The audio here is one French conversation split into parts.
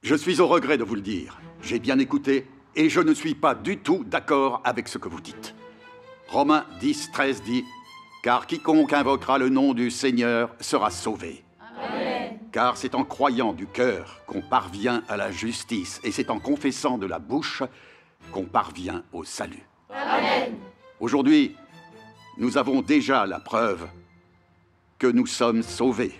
Je suis au regret de vous le dire. J'ai bien écouté et je ne suis pas du tout d'accord avec ce que vous dites. Romains 10, 13 dit « Car quiconque invoquera le nom du Seigneur sera sauvé. » Amen. Car c'est en croyant du cœur qu'on parvient à la justice et c'est en confessant de la bouche qu'on parvient au salut. Amen. Aujourd'hui, nous avons déjà la preuve que nous sommes sauvés.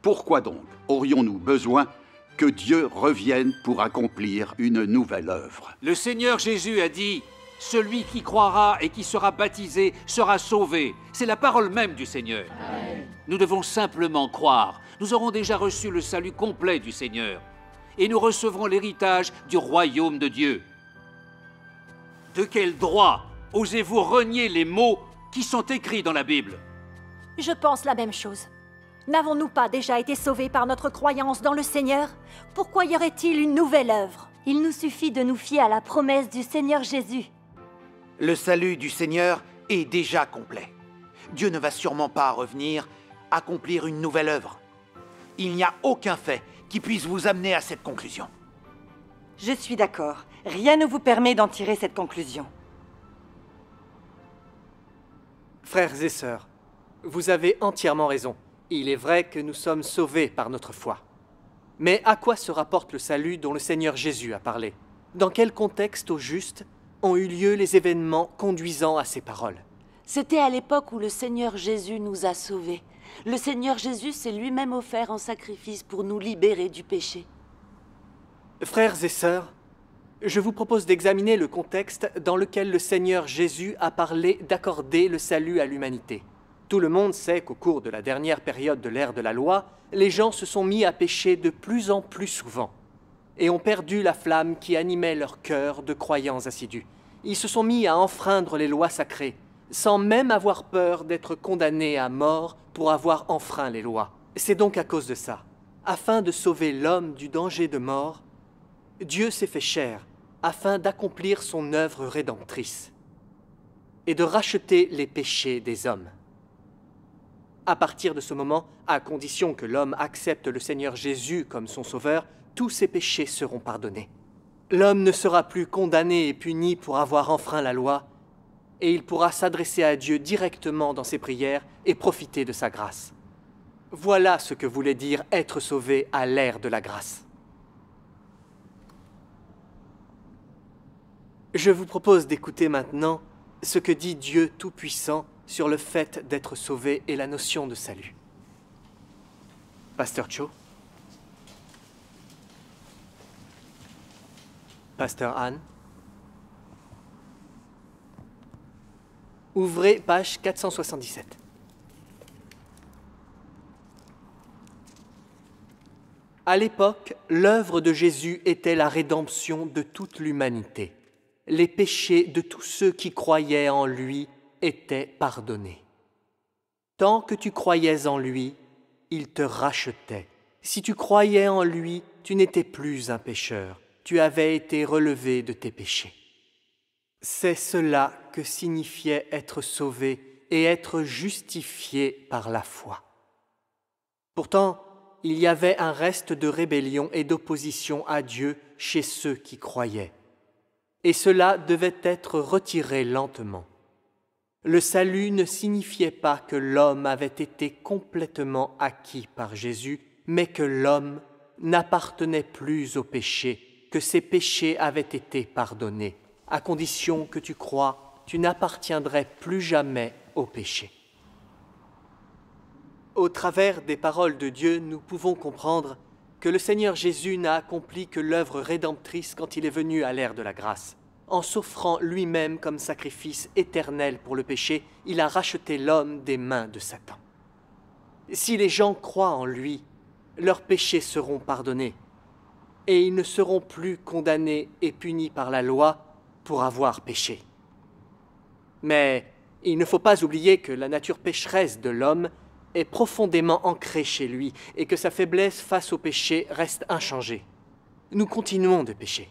Pourquoi donc aurions-nous besoin que Dieu revienne pour accomplir une nouvelle œuvre? Le Seigneur Jésus a dit « Celui qui croira et qui sera baptisé sera sauvé ». C'est la parole même du Seigneur. Amen. Nous devons simplement croire. Nous aurons déjà reçu le salut complet du Seigneur. Et nous recevrons l'héritage du royaume de Dieu. De quel droit osez-vous renier les mots qui sont écrits dans la Bible? Je pense la même chose. N'avons-nous pas déjà été sauvés par notre croyance dans le Seigneur? Pourquoi y aurait-il une nouvelle œuvre? Il nous suffit de nous fier à la promesse du Seigneur Jésus. Le salut du Seigneur est déjà complet. Dieu ne va sûrement pas revenir accomplir une nouvelle œuvre. Il n'y a aucun fait qui puisse vous amener à cette conclusion. Je suis d'accord. Rien ne vous permet d'en tirer cette conclusion. Frères et sœurs, vous avez entièrement raison. Il est vrai que nous sommes sauvés par notre foi. Mais à quoi se rapporte le salut dont le Seigneur Jésus a parlé? Dans quel contexte au juste ont eu lieu les événements conduisant à ces paroles? C'était à l'époque où le Seigneur Jésus nous a sauvés. Le Seigneur Jésus s'est lui-même offert en sacrifice pour nous libérer du péché. Frères et sœurs, je vous propose d'examiner le contexte dans lequel le Seigneur Jésus a parlé d'accorder le salut à l'humanité. Tout le monde sait qu'au cours de la dernière période de l'ère de la loi, les gens se sont mis à pécher de plus en plus souvent et ont perdu la flamme qui animait leur cœur de croyants assidus. Ils se sont mis à enfreindre les lois sacrées, sans même avoir peur d'être condamnés à mort pour avoir enfreint les lois. C'est donc à cause de ça, afin de sauver l'homme du danger de mort, Dieu s'est fait chair afin d'accomplir son œuvre rédemptrice et de racheter les péchés des hommes. À partir de ce moment, à condition que l'homme accepte le Seigneur Jésus comme son sauveur, tous ses péchés seront pardonnés. L'homme ne sera plus condamné et puni pour avoir enfreint la loi, et il pourra s'adresser à Dieu directement dans ses prières et profiter de sa grâce. Voilà ce que voulait dire être sauvé à l'ère de la grâce. Je vous propose d'écouter maintenant ce que dit Dieu Tout-Puissant sur le fait d'être sauvé et la notion de salut. Pasteur Cho. Pasteur Anne. Ouvrez page 477. À l'époque, l'œuvre de Jésus était la rédemption de toute l'humanité. Les péchés de tous ceux qui croyaient en lui étaient pardonnés. Tant que tu croyais en lui, il te rachetait. Si tu croyais en lui, tu n'étais plus un pécheur. Tu avais été relevé de tes péchés. C'est cela que signifiait être sauvé et être justifié par la foi. Pourtant, il y avait un reste de rébellion et d'opposition à Dieu chez ceux qui croyaient. Et cela devait être retiré lentement. Le salut ne signifiait pas que l'homme avait été complètement acquis par Jésus, mais que l'homme n'appartenait plus au péché, que ses péchés avaient été pardonnés. À condition que tu crois, tu n'appartiendrais plus jamais au péché. Au travers des paroles de Dieu, nous pouvons comprendre que le Seigneur Jésus n'a accompli que l'œuvre rédemptrice quand il est venu à l'ère de la grâce. En s'offrant lui-même comme sacrifice éternel pour le péché, il a racheté l'homme des mains de Satan. Si les gens croient en lui, leurs péchés seront pardonnés, et ils ne seront plus condamnés et punis par la loi pour avoir péché. Mais il ne faut pas oublier que la nature pécheresse de l'homme est profondément ancrée chez lui et que sa faiblesse face au péché reste inchangée. Nous continuons de pécher.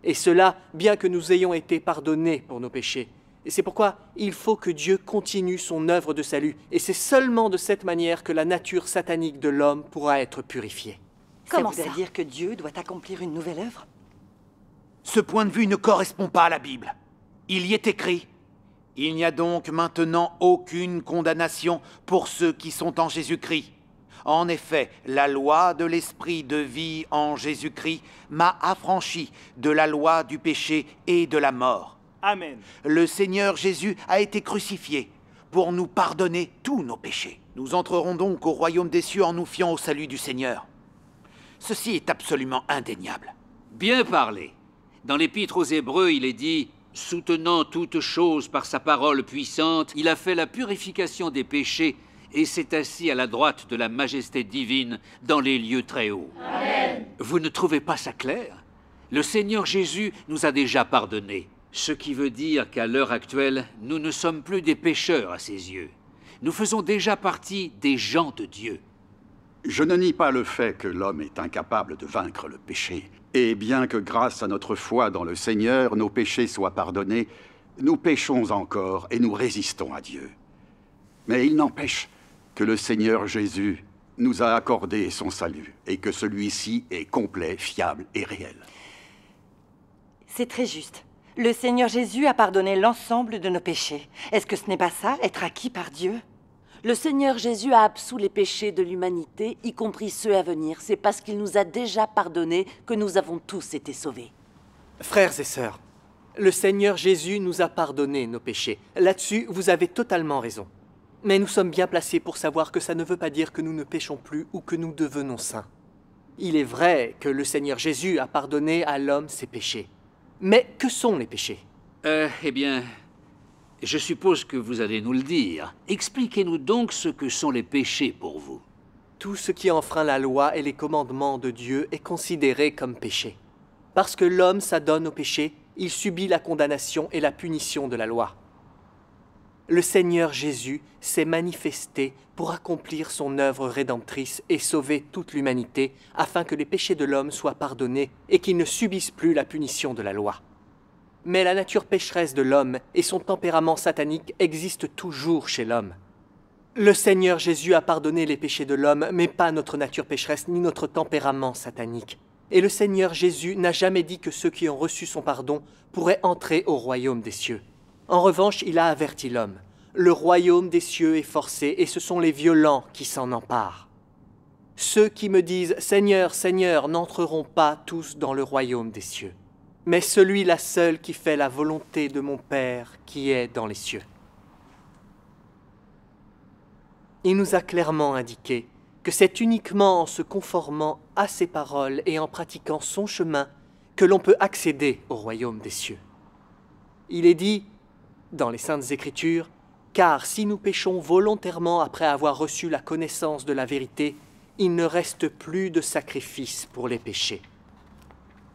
Et cela, bien que nous ayons été pardonnés pour nos péchés. Et c'est pourquoi il faut que Dieu continue son œuvre de salut. Et c'est seulement de cette manière que la nature satanique de l'homme pourra être purifiée. Comment ça voudrait ça? dire que Dieu doit accomplir une nouvelle œuvre? Ce point de vue ne correspond pas à la Bible. Il y est écrit: « Il n'y a donc maintenant aucune condamnation pour ceux qui sont en Jésus-Christ. En effet, la loi de l'esprit de vie en Jésus-Christ m'a affranchi de la loi du péché et de la mort. Amen. Le Seigneur Jésus a été crucifié pour nous pardonner tous nos péchés. Nous entrerons donc au royaume des cieux en nous fiant au salut du Seigneur. Ceci est absolument indéniable. » Bien parlé. Dans l'Épître aux Hébreux, il est dit « Soutenant toutes choses par sa parole puissante, il a fait la purification des péchés et s'est assis à la droite de la majesté divine dans les lieux très hauts. » Amen. Vous ne trouvez pas ça clair? Le Seigneur Jésus nous a déjà pardonnés, ce qui veut dire qu'à l'heure actuelle, nous ne sommes plus des pécheurs à ses yeux. Nous faisons déjà partie des gens de Dieu. Je ne nie pas le fait que l'homme est incapable de vaincre le péché. Et bien que grâce à notre foi dans le Seigneur, nos péchés soient pardonnés, nous péchons encore et nous résistons à Dieu. Mais il n'empêche que le Seigneur Jésus nous a accordé son salut et que celui-ci est complet, fiable et réel. C'est très juste. Le Seigneur Jésus a pardonné l'ensemble de nos péchés. Est-ce que ce n'est pas ça, être acquis par Dieu? Le Seigneur Jésus a absous les péchés de l'humanité, y compris ceux à venir. C'est parce qu'il nous a déjà pardonnés que nous avons tous été sauvés. Frères et sœurs, le Seigneur Jésus nous a pardonné nos péchés. Là-dessus, vous avez totalement raison. Mais nous sommes bien placés pour savoir que ça ne veut pas dire que nous ne péchons plus ou que nous devenons saints. Il est vrai que le Seigneur Jésus a pardonné à l'homme ses péchés. Mais que sont les péchés? Eh bien, je suppose que vous allez nous le dire. Expliquez-nous donc ce que sont les péchés pour vous. Tout ce qui enfreint la loi et les commandements de Dieu est considéré comme péché. Parce que l'homme s'adonne au péché, il subit la condamnation et la punition de la loi. Le Seigneur Jésus s'est manifesté pour accomplir son œuvre rédemptrice et sauver toute l'humanité, afin que les péchés de l'homme soient pardonnés et qu'il ne subisse plus la punition de la loi. Mais la nature pécheresse de l'homme et son tempérament satanique existent toujours chez l'homme. Le Seigneur Jésus a pardonné les péchés de l'homme, mais pas notre nature pécheresse ni notre tempérament satanique. Et le Seigneur Jésus n'a jamais dit que ceux qui ont reçu son pardon pourraient entrer au royaume des cieux. En revanche, il a averti l'homme. Le royaume des cieux est forcé, et ce sont les violents qui s'en emparent. Ceux qui me disent « Seigneur, Seigneur » n'entreront pas tous dans le royaume des cieux. Mais celui-là seul qui fait la volonté de mon Père qui est dans les cieux. Il nous a clairement indiqué que c'est uniquement en se conformant à ses paroles et en pratiquant son chemin que l'on peut accéder au royaume des cieux. Il est dit dans les Saintes Écritures, « Car si nous péchons volontairement après avoir reçu la connaissance de la vérité, il ne reste plus de sacrifice pour les péchés. »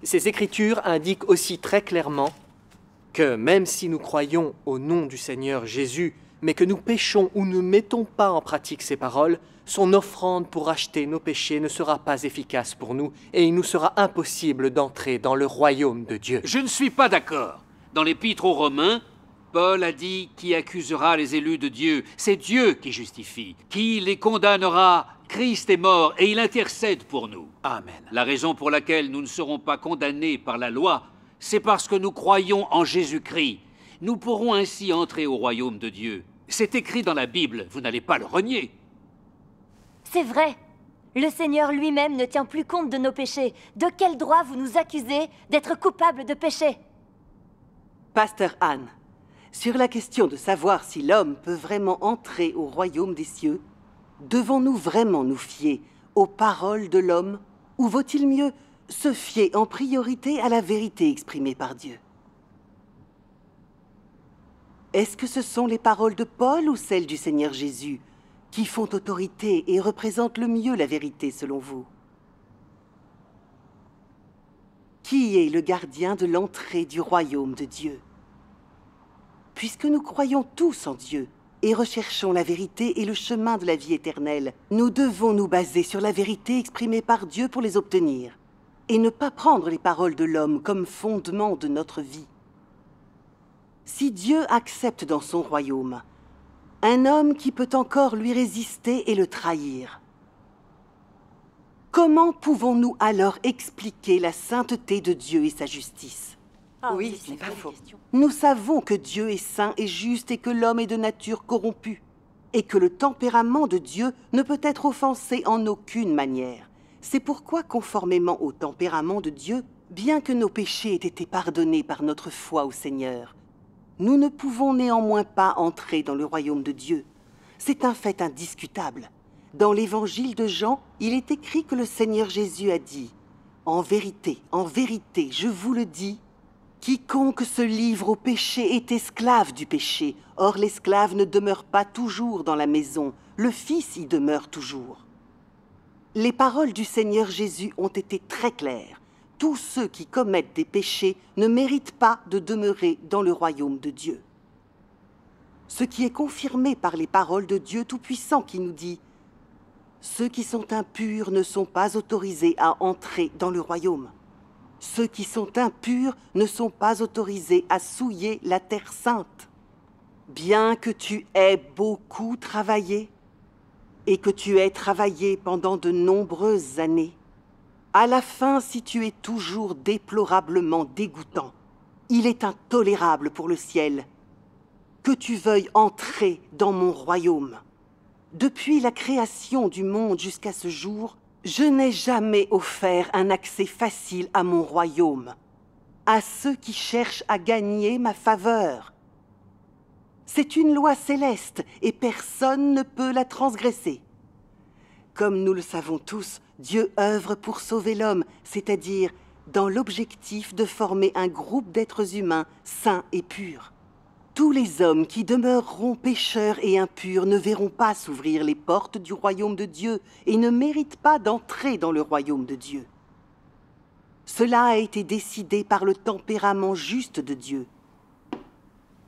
Ces Écritures indiquent aussi très clairement que même si nous croyons au nom du Seigneur Jésus, mais que nous péchons ou ne mettons pas en pratique ces paroles, son offrande pour acheter nos péchés ne sera pas efficace pour nous et il nous sera impossible d'entrer dans le royaume de Dieu. Je ne suis pas d'accord. Dans l'Épître aux Romains, Paul a dit « Qui accusera les élus de Dieu? C'est Dieu qui justifie. Qui les condamnera? Christ est mort et il intercède pour nous. » Amen. La raison pour laquelle nous ne serons pas condamnés par la loi, c'est parce que nous croyons en Jésus-Christ. Nous pourrons ainsi entrer au royaume de Dieu. C'est écrit dans la Bible, vous n'allez pas le renier. C'est vrai. Le Seigneur lui-même ne tient plus compte de nos péchés. De quel droit vous nous accusez d'être coupables de péché? Pasteur Anne, sur la question de savoir si l'homme peut vraiment entrer au royaume des cieux, devons-nous vraiment nous fier aux paroles de l'homme ou vaut-il mieux se fier en priorité à la vérité exprimée par Dieu? Est-ce que ce sont les paroles de Paul ou celles du Seigneur Jésus qui font autorité et représentent le mieux la vérité selon vous? Qui est le gardien de l'entrée du royaume de Dieu? Puisque nous croyons tous en Dieu et recherchons la vérité et le chemin de la vie éternelle, nous devons nous baser sur la vérité exprimée par Dieu pour les obtenir, et ne pas prendre les paroles de l'homme comme fondement de notre vie. Si Dieu accepte dans son royaume un homme qui peut encore lui résister et le trahir, Comment pouvons-nous alors expliquer la sainteté de Dieu et sa justice? Oui, ce n'est pas faux. Nous savons que Dieu est saint et juste et que l'homme est de nature corrompue, et que le tempérament de Dieu ne peut être offensé en aucune manière. C'est pourquoi, conformément au tempérament de Dieu, bien que nos péchés aient été pardonnés par notre foi au Seigneur, nous ne pouvons néanmoins pas entrer dans le royaume de Dieu. C'est un fait indiscutable. Dans l'évangile de Jean, il est écrit que le Seigneur Jésus a dit « En vérité, je vous le dis, quiconque se livre au péché est esclave du péché. Or l'esclave ne demeure pas toujours dans la maison, le Fils y demeure toujours. » Les paroles du Seigneur Jésus ont été très claires. Tous ceux qui commettent des péchés ne méritent pas de demeurer dans le royaume de Dieu. Ce qui est confirmé par les paroles de Dieu Tout-Puissant qui nous dit « Ceux qui sont impurs ne sont pas autorisés à entrer dans le royaume. Ceux qui sont impurs ne sont pas autorisés à souiller la terre sainte. Bien que tu aies beaucoup travaillé et que tu aies travaillé pendant de nombreuses années, à la fin, si tu es toujours déplorablement dégoûtant, il est intolérable pour le ciel que tu veuilles entrer dans mon royaume. Depuis la création du monde jusqu'à ce jour, je n'ai jamais offert un accès facile à mon royaume, à ceux qui cherchent à gagner ma faveur. C'est une loi céleste et personne ne peut la transgresser. Comme nous le savons tous, Dieu œuvre pour sauver l'homme, c'est-à-dire dans l'objectif de former un groupe d'êtres humains sains et purs. Tous les hommes qui demeureront pécheurs et impurs ne verront pas s'ouvrir les portes du royaume de Dieu et ne méritent pas d'entrer dans le royaume de Dieu. Cela a été décidé par le tempérament juste de Dieu.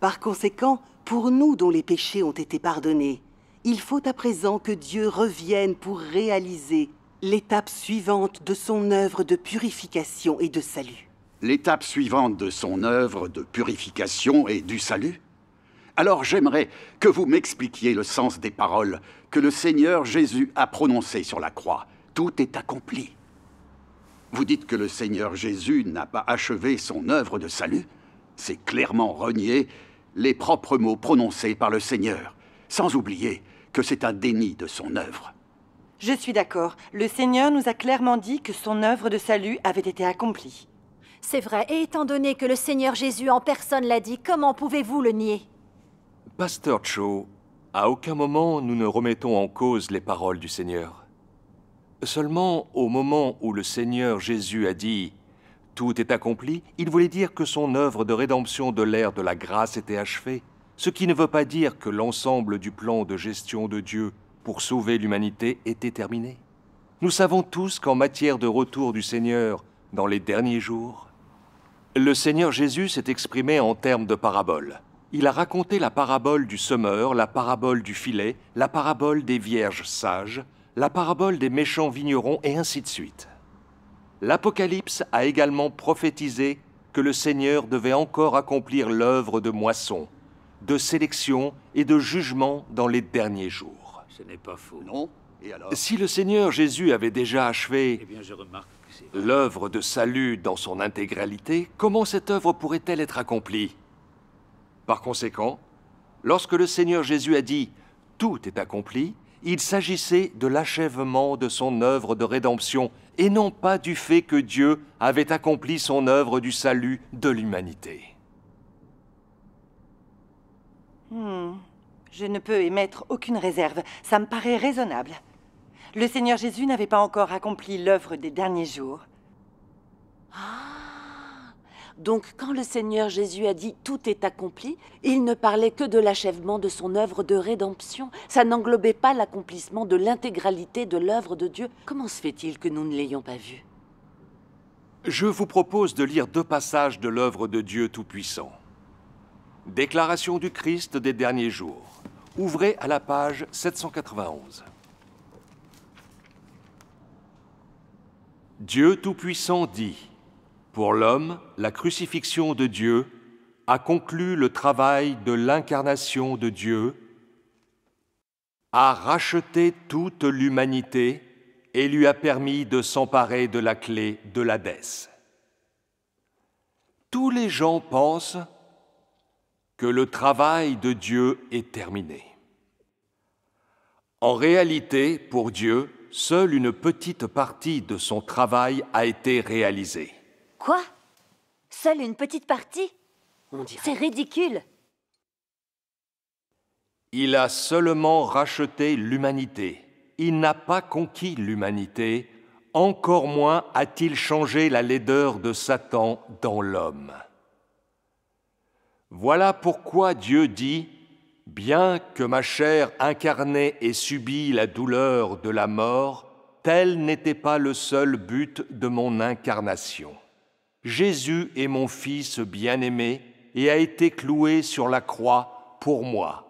Par conséquent, pour nous dont les péchés ont été pardonnés, il faut à présent que Dieu revienne pour réaliser l'étape suivante de son œuvre de purification et de salut. L'étape suivante de son œuvre de purification et du salut? Alors j'aimerais que vous m'expliquiez le sens des paroles que le Seigneur Jésus a prononcées sur la croix. Tout est accompli. Vous dites que le Seigneur Jésus n'a pas achevé son œuvre de salut? C'est clairement renier les propres mots prononcés par le Seigneur, sans oublier que c'est un déni de son œuvre. Je suis d'accord. Le Seigneur nous a clairement dit que son œuvre de salut avait été accomplie. C'est vrai, et étant donné que le Seigneur Jésus en personne l'a dit, comment pouvez-vous le nier? Pasteur Cho, à aucun moment nous ne remettons en cause les paroles du Seigneur. Seulement, au moment où le Seigneur Jésus a dit « Tout est accompli », il voulait dire que son œuvre de rédemption de l'ère de la grâce était achevée, ce qui ne veut pas dire que l'ensemble du plan de gestion de Dieu pour sauver l'humanité était terminé. Nous savons tous qu'en matière de retour du Seigneur dans les derniers jours, le Seigneur Jésus s'est exprimé en termes de paraboles. Il a raconté la parabole du semeur, la parabole du filet, la parabole des vierges sages, la parabole des méchants vignerons, et ainsi de suite. L'Apocalypse a également prophétisé que le Seigneur devait encore accomplir l'œuvre de moisson, de sélection et de jugement dans les derniers jours. Ce n'est pas faux. Non? Et alors? Si le Seigneur Jésus avait déjà achevé Eh bien, je remarque que c'est vrai. l'œuvre de salut dans son intégralité, comment cette œuvre pourrait-elle être accomplie? Par conséquent, lorsque le Seigneur Jésus a dit « Tout est accompli », il s'agissait de l'achèvement de son œuvre de rédemption et non pas du fait que Dieu avait accompli son œuvre du salut de l'humanité. Je ne peux émettre aucune réserve. Ça me paraît raisonnable. Le Seigneur Jésus n'avait pas encore accompli l'œuvre des derniers jours. Donc, quand le Seigneur Jésus a dit « tout est accompli », il ne parlait que de l'achèvement de son œuvre de rédemption. Ça n'englobait pas l'accomplissement de l'intégralité de l'œuvre de Dieu. Comment se fait-il que nous ne l'ayons pas vu? Je vous propose de lire 2 passages de l'œuvre de Dieu Tout-Puissant. Déclaration du Christ des derniers jours. Ouvrez à la page 791. Dieu Tout-Puissant dit: pour l'homme, la crucifixion de Dieu a conclu le travail de l'incarnation de Dieu, a racheté toute l'humanité et lui a permis de s'emparer de la clé de l'Hadès. Tous les gens pensent que le travail de Dieu est terminé. En réalité, pour Dieu, seule une petite partie de son travail a été réalisée. Quoi? Seule une petite partie? On dirait. C'est ridicule. Il a seulement racheté l'humanité. Il n'a pas conquis l'humanité, encore moins a-t-il changé la laideur de Satan dans l'homme. Voilà pourquoi Dieu dit « Bien que ma chair incarnée ait subi la douleur de la mort, tel n'était pas le seul but de mon incarnation. Jésus est mon Fils bien-aimé et a été cloué sur la croix pour moi.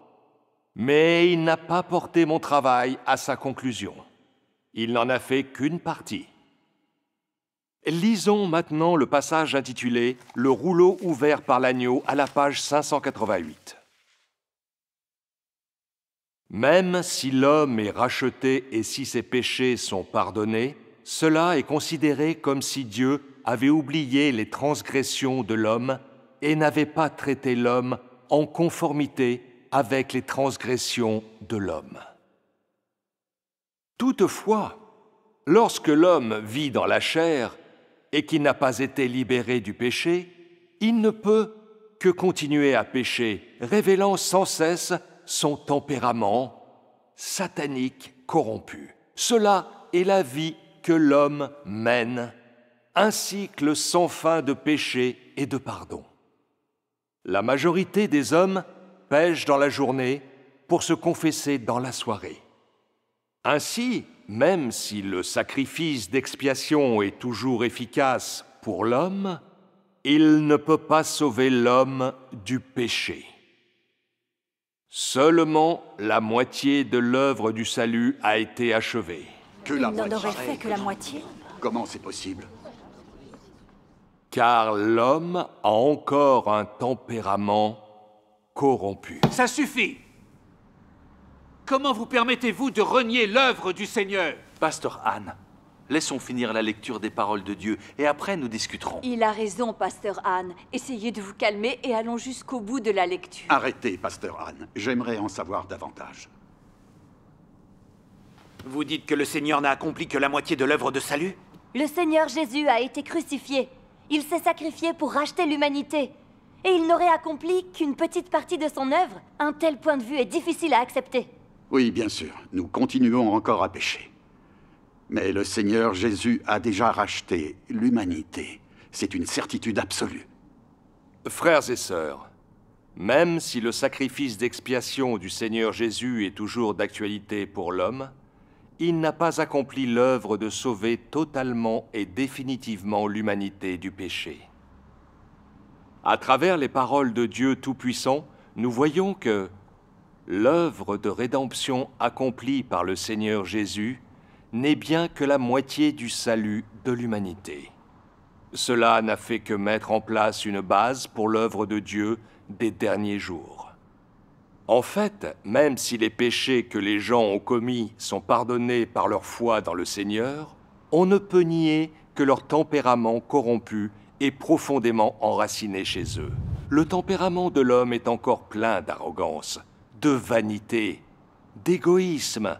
Mais il n'a pas porté mon travail à sa conclusion. Il n'en a fait qu'une partie. » Lisons maintenant le passage intitulé « Le rouleau ouvert par l'agneau » à la page 588. Même si l'homme est racheté et si ses péchés sont pardonnés, cela est considéré comme si Dieu avait oublié les transgressions de l'homme et n'avait pas traité l'homme en conformité avec les transgressions de l'homme. Toutefois, lorsque l'homme vit dans la chair et qu'il n'a pas été libéré du péché, il ne peut que continuer à pécher, révélant sans cesse son tempérament satanique corrompu. Cela est la vie que l'homme mène, un cycle sans fin de péché et de pardon. La majorité des hommes pêchent dans la journée pour se confesser dans la soirée. Ainsi, même si le sacrifice d'expiation est toujours efficace pour l'homme, il ne peut pas sauver l'homme du péché. Seulement la moitié de l'œuvre du salut a été achevée. Que la Il n'en moitié. aurait fait que la moitié. Comment c'est possible? Car l'homme a encore un tempérament corrompu. Ça suffit! Comment vous permettez-vous de renier l'œuvre du Seigneur? Pasteur Anne, laissons finir la lecture des paroles de Dieu et après nous discuterons. Il a raison, pasteur Anne. Essayez de vous calmer et allons jusqu'au bout de la lecture. Arrêtez, pasteur Anne. J'aimerais en savoir davantage. Vous dites que le Seigneur n'a accompli que la moitié de l'œuvre de salut? Le Seigneur Jésus a été crucifié. Il s'est sacrifié pour racheter l'humanité. Et il n'aurait accompli qu'une petite partie de son œuvre. Un tel point de vue est difficile à accepter. Oui, bien sûr, nous continuons encore à pécher. Mais le Seigneur Jésus a déjà racheté l'humanité. C'est une certitude absolue. Frères et sœurs, même si le sacrifice d'expiation du Seigneur Jésus est toujours d'actualité pour l'homme, il n'a pas accompli l'œuvre de sauver totalement et définitivement l'humanité du péché. À travers les paroles de Dieu Tout-Puissant, nous voyons que l'œuvre de rédemption accomplie par le Seigneur Jésus n'est bien que la moitié du salut de l'humanité. Cela n'a fait que mettre en place une base pour l'œuvre de Dieu des derniers jours. En fait, même si les péchés que les gens ont commis sont pardonnés par leur foi dans le Seigneur, on ne peut nier que leur tempérament corrompu est profondément enraciné chez eux. Le tempérament de l'homme est encore plein d'arrogance, de vanité, d'égoïsme,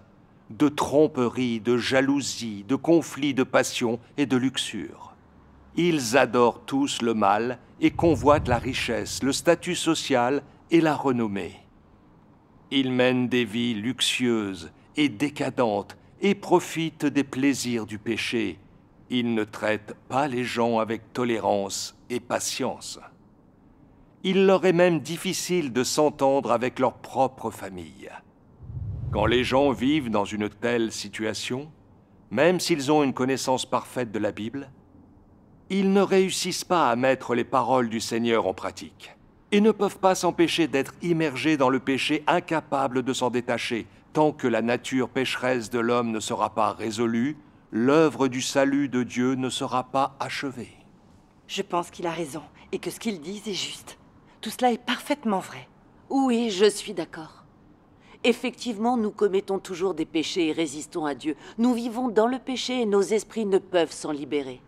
de tromperie, de jalousie, de conflits de passion et de luxure. Ils adorent tous le mal et convoitent la richesse, le statut social et la renommée. Ils mènent des vies luxueuses et décadentes et profitent des plaisirs du péché. Ils ne traitent pas les gens avec tolérance et patience. Il leur est même difficile de s'entendre avec leur propre famille. Quand les gens vivent dans une telle situation, même s'ils ont une connaissance parfaite de la Bible, ils ne réussissent pas à mettre les paroles du Seigneur en pratique et ne peuvent pas s'empêcher d'être immergés dans le péché, incapables de s'en détacher. Tant que la nature pécheresse de l'homme ne sera pas résolue, l'œuvre du salut de Dieu ne sera pas achevée. Je pense qu'il a raison et que ce qu'il dit est juste. Tout cela est parfaitement vrai. Oui, je suis d'accord. Effectivement, nous commettons toujours des péchés et résistons à Dieu. Nous vivons dans le péché et nos esprits ne peuvent s'en libérer.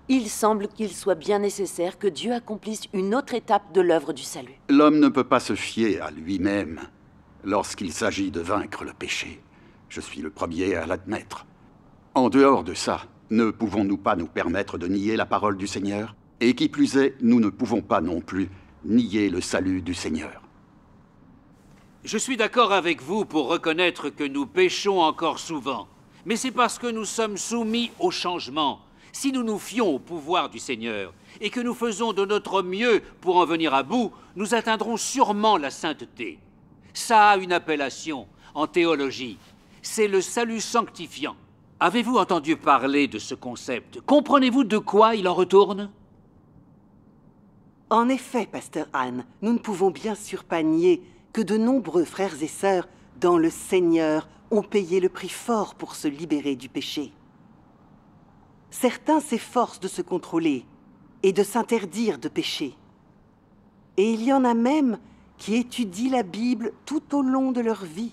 Il semble qu'il soit bien nécessaire que Dieu accomplisse une autre étape de l'œuvre du salut. L'homme ne peut pas se fier à lui-même lorsqu'il s'agit de vaincre le péché. Je suis le premier à l'admettre. En dehors de ça, ne pouvons-nous pas nous permettre de nier la parole du Seigneur? Et qui plus est, nous ne pouvons pas non plus nier le salut du Seigneur. Je suis d'accord avec vous pour reconnaître que nous péchons encore souvent. Mais c'est parce que nous sommes soumis au changement. Si nous nous fions au pouvoir du Seigneur et que nous faisons de notre mieux pour en venir à bout, nous atteindrons sûrement la sainteté. Ça a une appellation en théologie. C'est le salut sanctifiant. Avez-vous entendu parler de ce concept? Comprenez-vous de quoi il en retourne? En effet, Pasteur Anne, nous ne pouvons bien sûr pas nier que de nombreux frères et sœurs dans le Seigneur ont payé le prix fort pour se libérer du péché. Certains s'efforcent de se contrôler et de s'interdire de pécher. Et il y en a même qui étudient la Bible tout au long de leur vie,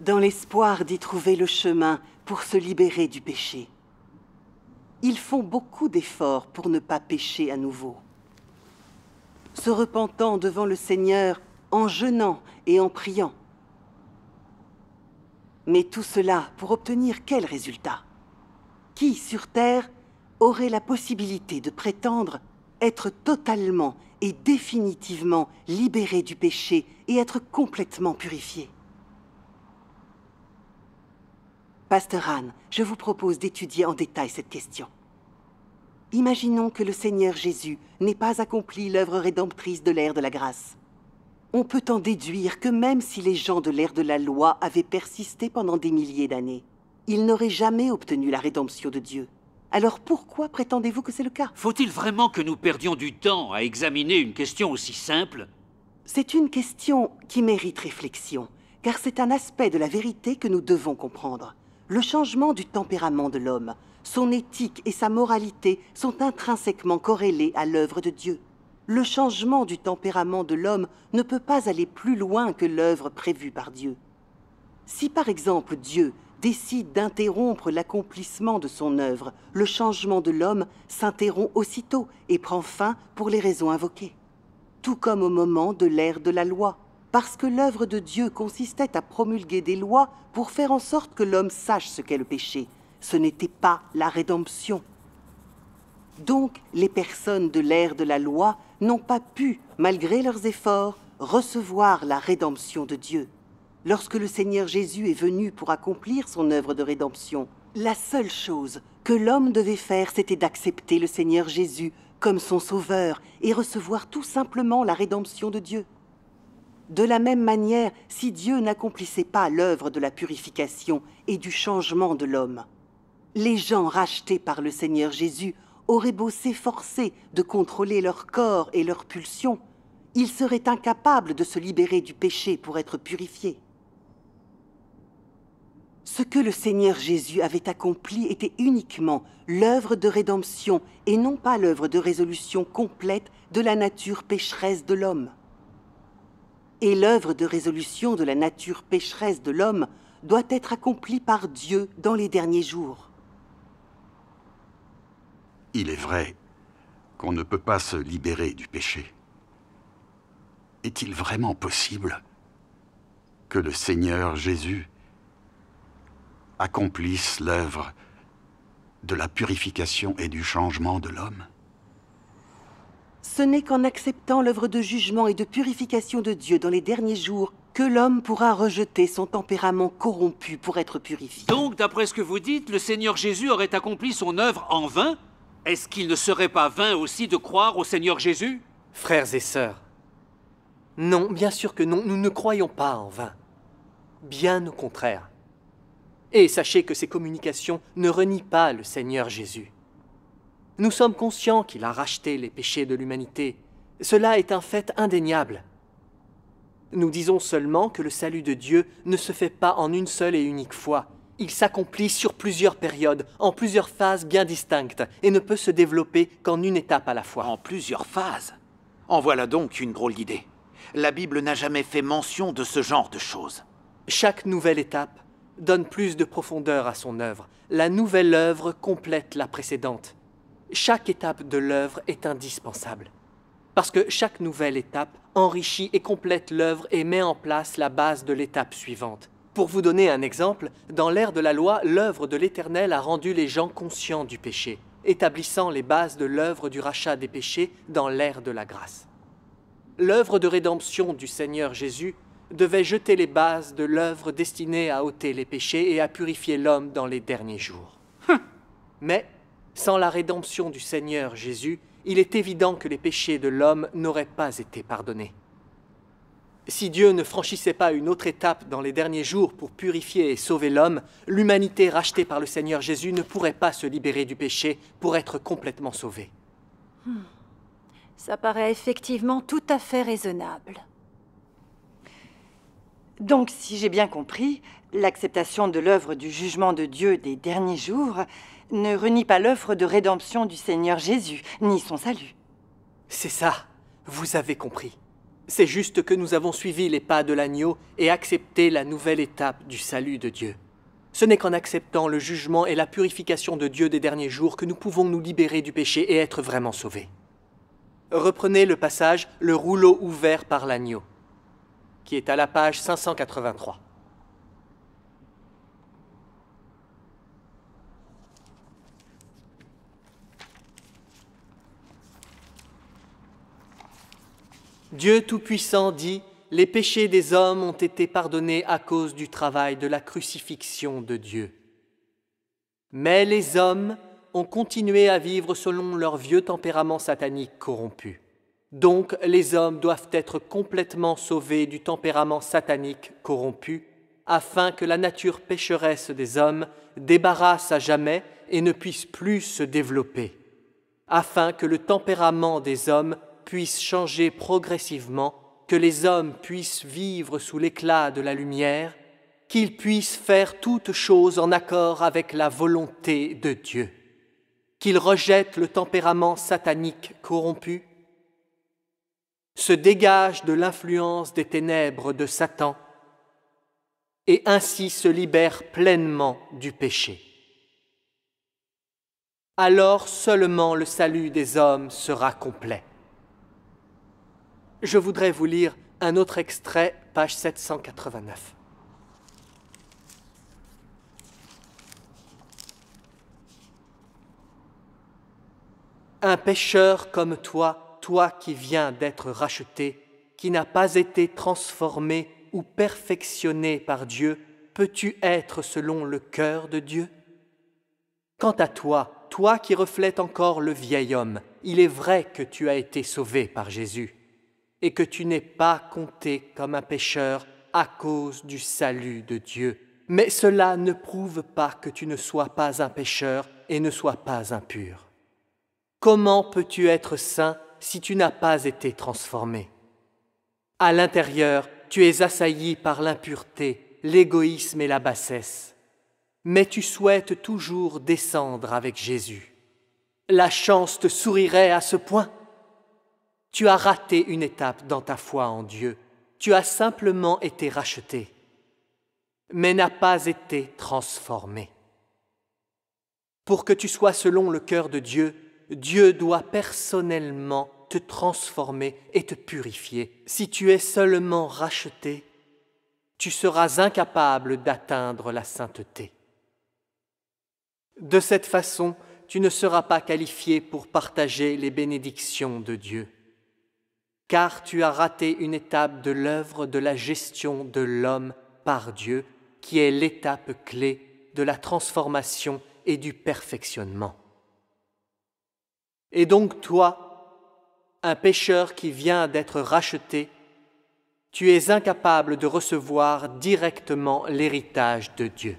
dans l'espoir d'y trouver le chemin pour se libérer du péché. Ils font beaucoup d'efforts pour ne pas pécher à nouveau, se repentant devant le Seigneur en jeûnant et en priant. Mais tout cela pour obtenir quel résultat? Qui, sur terre, aurait la possibilité de prétendre être totalement et définitivement libéré du péché et être complètement purifié? Pasteur Anne, je vous propose d'étudier en détail cette question. Imaginons que le Seigneur Jésus n'ait pas accompli l'œuvre rédemptrice de l'ère de la grâce. On peut en déduire que même si les gens de l'ère de la loi avaient persisté pendant des milliers d'années, ils n'auraient jamais obtenu la rédemption de Dieu. Alors pourquoi prétendez-vous que c'est le cas? Faut-il vraiment que nous perdions du temps à examiner une question aussi simple? C'est une question qui mérite réflexion, car c'est un aspect de la vérité que nous devons comprendre. Le changement du tempérament de l'homme, son éthique et sa moralité sont intrinsèquement corrélés à l'œuvre de Dieu. Le changement du tempérament de l'homme ne peut pas aller plus loin que l'œuvre prévue par Dieu. Si par exemple Dieu décide d'interrompre l'accomplissement de son œuvre, le changement de l'homme s'interrompt aussitôt et prend fin pour les raisons invoquées. Tout comme au moment de l'ère de la loi, parce que l'œuvre de Dieu consistait à promulguer des lois pour faire en sorte que l'homme sache ce qu'est le péché. Ce n'était pas la rédemption. Donc, les personnes de l'ère de la loi n'ont pas pu, malgré leurs efforts, recevoir la rédemption de Dieu. Lorsque le Seigneur Jésus est venu pour accomplir son œuvre de rédemption, la seule chose que l'homme devait faire, c'était d'accepter le Seigneur Jésus comme son sauveur et recevoir tout simplement la rédemption de Dieu. De la même manière, si Dieu n'accomplissait pas l'œuvre de la purification et du changement de l'homme, les gens rachetés par le Seigneur Jésus auraient beau s'efforcer de contrôler leur corps et leurs pulsions, ils seraient incapables de se libérer du péché pour être purifiés. Ce que le Seigneur Jésus avait accompli était uniquement l'œuvre de rédemption et non pas l'œuvre de résolution complète de la nature pécheresse de l'homme. Et l'œuvre de résolution de la nature pécheresse de l'homme doit être accomplie par Dieu dans les derniers jours. Il est vrai qu'on ne peut pas se libérer du péché. Est-il vraiment possible que le Seigneur Jésus accomplisse l'œuvre de la purification et du changement de l'homme? Ce n'est qu'en acceptant l'œuvre de jugement et de purification de Dieu dans les derniers jours que l'homme pourra rejeter son tempérament corrompu pour être purifié. Donc, d'après ce que vous dites, le Seigneur Jésus aurait accompli son œuvre en vain? Est-ce qu'il ne serait pas vain aussi de croire au Seigneur Jésus? Frères et sœurs, non, bien sûr que non, nous ne croyons pas en vain. Bien au contraire. Et sachez que ces communications ne renient pas le Seigneur Jésus. Nous sommes conscients qu'il a racheté les péchés de l'humanité. Cela est un fait indéniable. Nous disons seulement que le salut de Dieu ne se fait pas en une seule et unique fois. Il s'accomplit sur plusieurs périodes, en plusieurs phases bien distinctes, et ne peut se développer qu'en une étape à la fois. En plusieurs phases? En voilà donc une drôle d'idée. La Bible n'a jamais fait mention de ce genre de choses. Chaque nouvelle étape donne plus de profondeur à son œuvre. La nouvelle œuvre complète la précédente. Chaque étape de l'œuvre est indispensable. Parce que chaque nouvelle étape enrichit et complète l'œuvre et met en place la base de l'étape suivante. Pour vous donner un exemple, dans l'ère de la loi, l'œuvre de l'Éternel a rendu les gens conscients du péché, établissant les bases de l'œuvre du rachat des péchés dans l'ère de la grâce. L'œuvre de rédemption du Seigneur Jésus devait jeter les bases de l'œuvre destinée à ôter les péchés et à purifier l'homme dans les derniers jours. Mais, sans la rédemption du Seigneur Jésus, il est évident que les péchés de l'homme n'auraient pas été pardonnés. Si Dieu ne franchissait pas une autre étape dans les derniers jours pour purifier et sauver l'homme, l'humanité rachetée par le Seigneur Jésus ne pourrait pas se libérer du péché pour être complètement sauvée. Ça paraît effectivement tout à fait raisonnable. Donc, si j'ai bien compris, l'acceptation de l'œuvre du jugement de Dieu des derniers jours ne renie pas l'œuvre de rédemption du Seigneur Jésus, ni son salut. C'est ça, vous avez compris. C'est juste que nous avons suivi les pas de l'agneau et accepté la nouvelle étape du salut de Dieu. Ce n'est qu'en acceptant le jugement et la purification de Dieu des derniers jours que nous pouvons nous libérer du péché et être vraiment sauvés. Reprenez le passage « Le rouleau ouvert par l'agneau », qui est à la page 583. Dieu Tout-Puissant dit « Les péchés des hommes ont été pardonnés à cause du travail de la crucifixion de Dieu. Mais les hommes ont continué à vivre selon leur vieux tempérament satanique corrompu. Donc les hommes doivent être complètement sauvés du tempérament satanique corrompu, afin que la nature pécheresse des hommes débarrasse à jamais et ne puisse plus se développer, afin que le tempérament des hommes puisse changer progressivement, que les hommes puissent vivre sous l'éclat de la lumière, qu'ils puissent faire toutes choses en accord avec la volonté de Dieu, qu'ils rejettent le tempérament satanique corrompu, se dégagent de l'influence des ténèbres de Satan et ainsi se libèrent pleinement du péché. Alors seulement le salut des hommes sera complet. Je voudrais vous lire un autre extrait, page 789. Un pécheur comme toi, toi qui viens d'être racheté, qui n'a pas été transformé ou perfectionné par Dieu, peux-tu être selon le cœur de Dieu? Quant à toi, toi qui reflètes encore le vieil homme, il est vrai que tu as été sauvé par Jésus, et que tu n'es pas compté comme un pécheur à cause du salut de Dieu. Mais cela ne prouve pas que tu ne sois pas un pécheur et ne sois pas impur. Comment peux-tu être saint si tu n'as pas été transformé? À l'intérieur, tu es assailli par l'impureté, l'égoïsme et la bassesse. Mais tu souhaites toujours descendre avec Jésus. La chance te sourirait à ce point? Tu as raté une étape dans ta foi en Dieu. Tu as simplement été racheté, mais n'as pas été transformé. Pour que tu sois selon le cœur de Dieu, Dieu doit personnellement te transformer et te purifier. Si tu es seulement racheté, tu seras incapable d'atteindre la sainteté. De cette façon, tu ne seras pas qualifié pour partager les bénédictions de Dieu, car tu as raté une étape de l'œuvre de la gestion de l'homme par Dieu, qui est l'étape clé de la transformation et du perfectionnement. Et donc toi, un pécheur qui vient d'être racheté, tu es incapable de recevoir directement l'héritage de Dieu.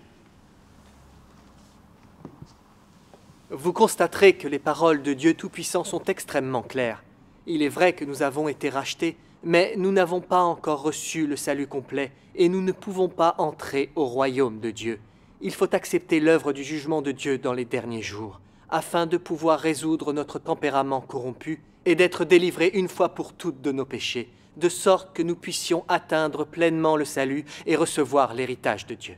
Vous constaterez que les paroles de Dieu Tout-Puissant sont extrêmement claires. Il est vrai que nous avons été rachetés, mais nous n'avons pas encore reçu le salut complet et nous ne pouvons pas entrer au royaume de Dieu. Il faut accepter l'œuvre du jugement de Dieu dans les derniers jours, afin de pouvoir résoudre notre tempérament corrompu et d'être délivrés une fois pour toutes de nos péchés. de sorte que nous puissions atteindre pleinement le salut et recevoir l'héritage de Dieu.